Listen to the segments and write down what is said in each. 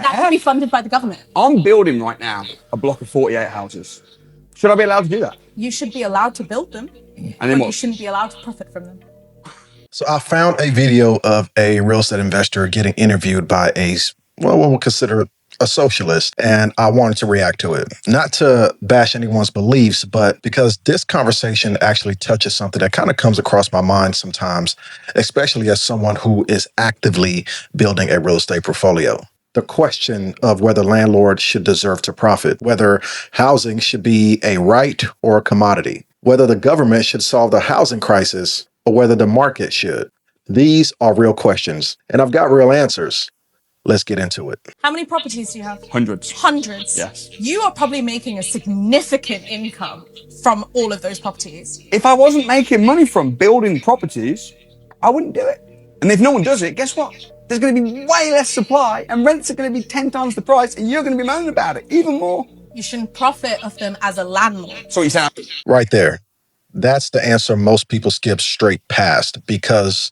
That should be funded by the government. I'm building right now a block of 48 houses. Should I be allowed to do that? You should be allowed to build them, And then but what? you shouldn't be allowed to profit from them. So I found a video of a real estate investor getting interviewed by what we'll consider a socialist, and I wanted to react to it. Not to bash anyone's beliefs, but because this conversation actually touches something that kind of comes across my mind sometimes, especially as someone who is actively building a real estate portfolio. The question of whether landlords should deserve to profit, whether housing should be a right or a commodity, whether the government should solve the housing crisis or whether the market should. These are real questions, and I've got real answers. Let's get into it. How many properties do you have? Hundreds. Hundreds? Yes. You are probably making a significant income from all of those properties. If I wasn't making money from building properties, I wouldn't do it. And if no one does it, guess what? There's going to be way less supply and rents are going to be 10 times the price and you're going to be moaning about it even more. You shouldn't profit off them as a landlord. So what you saying? Right there. That's the answer most people skip straight past because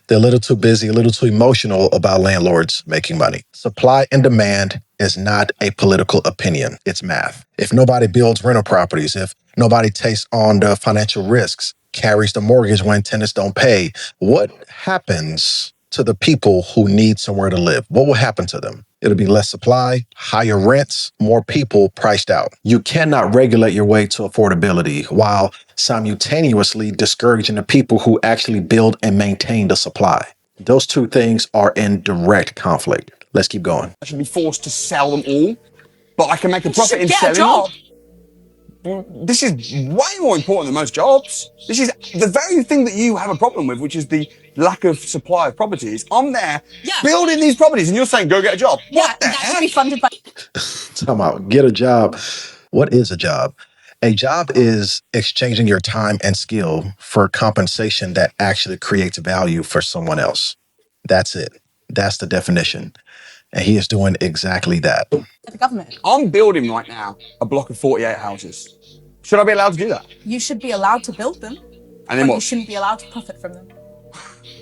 they're a little too busy, a little too emotional about landlords making money. Supply and demand is not a political opinion. It's math. If nobody builds rental properties, if nobody takes on the financial risks, carries the mortgage when tenants don't pay, what happens to the people who need somewhere to live? What will happen to them? It'll be less supply, higher rents, more people priced out. You cannot regulate your way to affordability while simultaneously discouraging the people who actually build and maintain the supply. Those two things are in direct conflict. Let's keep going. I should be forced to sell them all, but I can make a profit in Get selling a job. them. This is way more important than most jobs. This is the very thing that you have a problem with, which is the lack of supply of properties. I'm there building these properties and you're saying, go get a job. Yeah, What the that heck? should be funded by... Talking about get a job. What is a job? A job is exchanging your time and skill for compensation that actually creates value for someone else. That's it. That's the definition. And he is doing exactly that. the government. I'm building right now a block of 48 houses. Should I be allowed to do that? You should be allowed to build them, And then but you what? shouldn't be allowed to profit from them.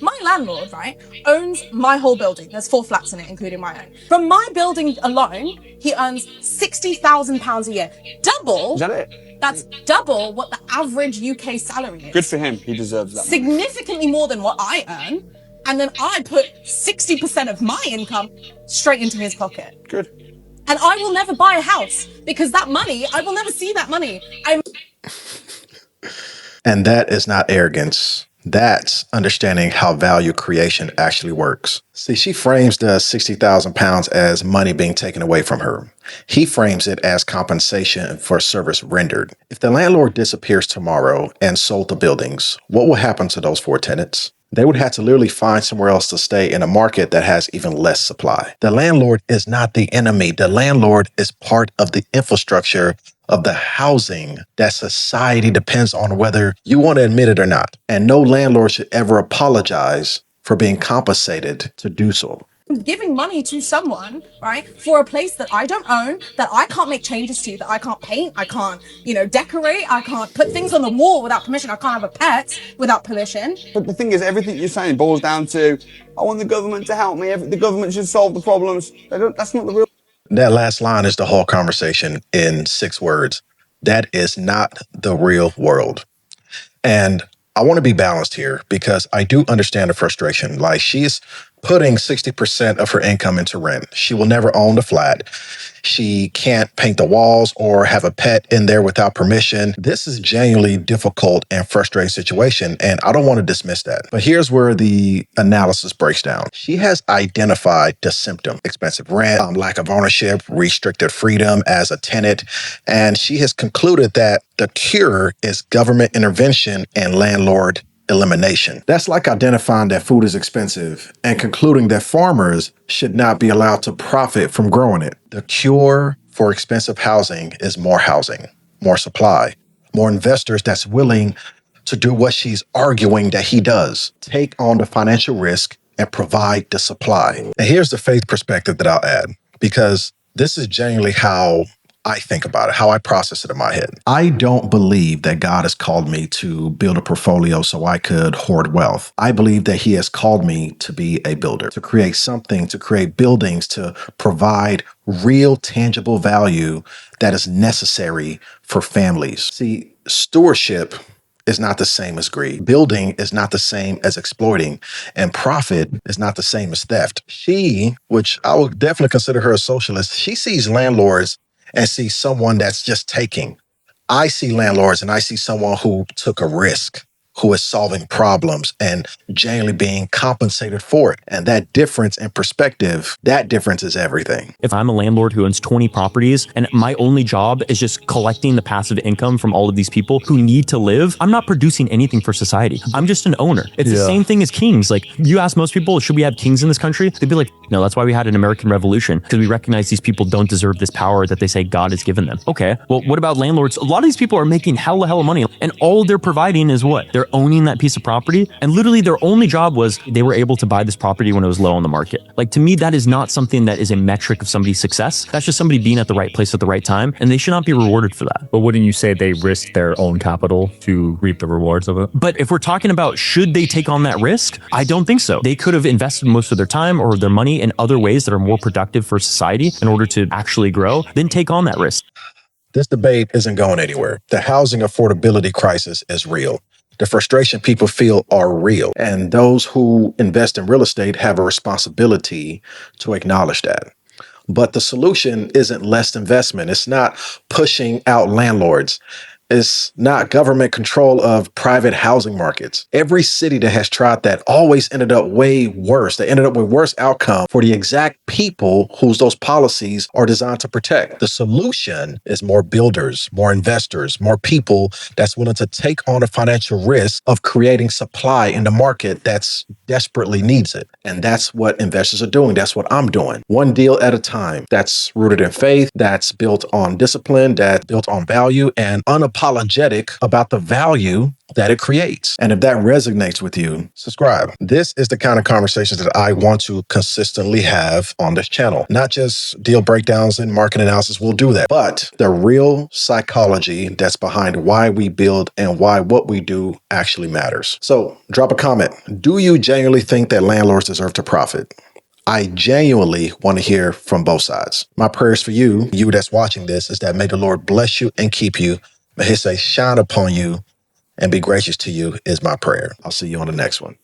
My landlord, right, owns my whole building. There's 4 flats in it, including my own. From my building alone, he earns £60,000 a year. Double. Is that it? That's double what the average UK salary is. Good for him. He deserves that. Significantly more than what I earn. And then I put 60% of my income straight into his pocket. Good. And I will never buy a house because that money, I will never see that money. And that is not arrogance. That's understanding how value creation actually works. See, she frames the £60,000 as money being taken away from her. He frames it as compensation for service rendered. If the landlord disappears tomorrow and sold the buildings, what will happen to those 4 tenants? They would have to literally find somewhere else to stay in a market that has even less supply. The landlord is not the enemy. The landlord is part of the infrastructure of the housing that society depends on, whether you want to admit it or not. And no landlord should ever apologize for being compensated to do so. Giving money to someone, right, for a place that I don't own, that I can't make changes to, that I can't paint, I can't, decorate, I can't put things on the wall without permission, I can't have a pet without permission. But the thing is, everything you're saying boils down to, I want the government to help me. The government should solve the problems. That's not the real... That last line is the whole conversation in 6 words. That is not the real world. And I want to be balanced here because I do understand the frustration. Like, she's putting 60% of her income into rent. She will never own the flat. She can't paint the walls or have a pet in there without permission. This is genuinely difficult and frustrating situation, and I don't want to dismiss that. But here's where the analysis breaks down. She has identified the symptom: expensive rent, lack of ownership, restricted freedom as a tenant, and she has concluded that the cure is government intervention and landlord elimination. That's like identifying that food is expensive and concluding that farmers should not be allowed to profit from growing it. The cure for expensive housing is more housing, more supply, more investors that's willing to do what she's arguing that he does: take on the financial risk and provide the supply. And here's the faith perspective that I'll add, because this is genuinely how I think about it, how I process it in my head. I don't believe that God has called me to build a portfolio so I could hoard wealth. I believe that he has called me to be a builder, to create something, to create buildings, to provide real tangible value that is necessary for families. See, stewardship is not the same as greed. Building is not the same as exploiting, and profit is not the same as theft. She, which I would definitely consider her a socialist, she sees landlords and sees someone that's just taking. I see landlords and I see someone who took a risk, who is solving problems and genuinely being compensated for it. And that difference in perspective, that difference is everything. If I'm a landlord who owns 20 properties and my only job is just collecting the passive income from all of these people who need to live, I'm not producing anything for society. I'm just an owner. It's the same thing as kings. Like, you ask most people, should we have kings in this country? They'd be like, no, that's why we had an American Revolution, because we recognize these people don't deserve this power that they say God has given them. Okay, well, what about landlords? A lot of these people are making hella money, and all they're providing is what? They're owning that piece of property, and literally their only job was they were able to buy this property when it was low on the market. Like, to me, that is not something that is a metric of somebody's success. That's just somebody being at the right place at the right time, and they should not be rewarded for that. But wouldn't you say they risked their own capital to reap the rewards of it? But if we're talking about should they take on that risk, I don't think so. They could have invested most of their time or their money in other ways that are more productive for society in order to actually grow, then take on that risk. This debate isn't going anywhere. The housing affordability crisis is real. The frustration people feel are real. And those who invest in real estate have a responsibility to acknowledge that. But the solution isn't less investment. It's not pushing out landlords. It's not government control of private housing markets. Every city that has tried that always ended up way worse. They ended up with worse outcome for the exact people whose those policies are designed to protect. The solution is more builders, more investors, more people that's willing to take on the financial risk of creating supply in the market that's desperately needs it. And that's what investors are doing. That's what I'm doing. One deal at a time. That's rooted in faith, that's built on discipline, that's built on value, and unapologetic about the value that it creates. And if that resonates with you, subscribe. This is the kind of conversations that I want to consistently have on this channel. Not just deal breakdowns and market analysis, we'll do that, but the real psychology that's behind why we build and why what we do actually matters. So drop a comment. Do you genuinely think that landlords deserve to profit? I genuinely want to hear from both sides. My prayers for you that's watching this, is that may the Lord bless you and keep you. May his face shine upon you and be gracious to you is my prayer. I'll see you on the next one.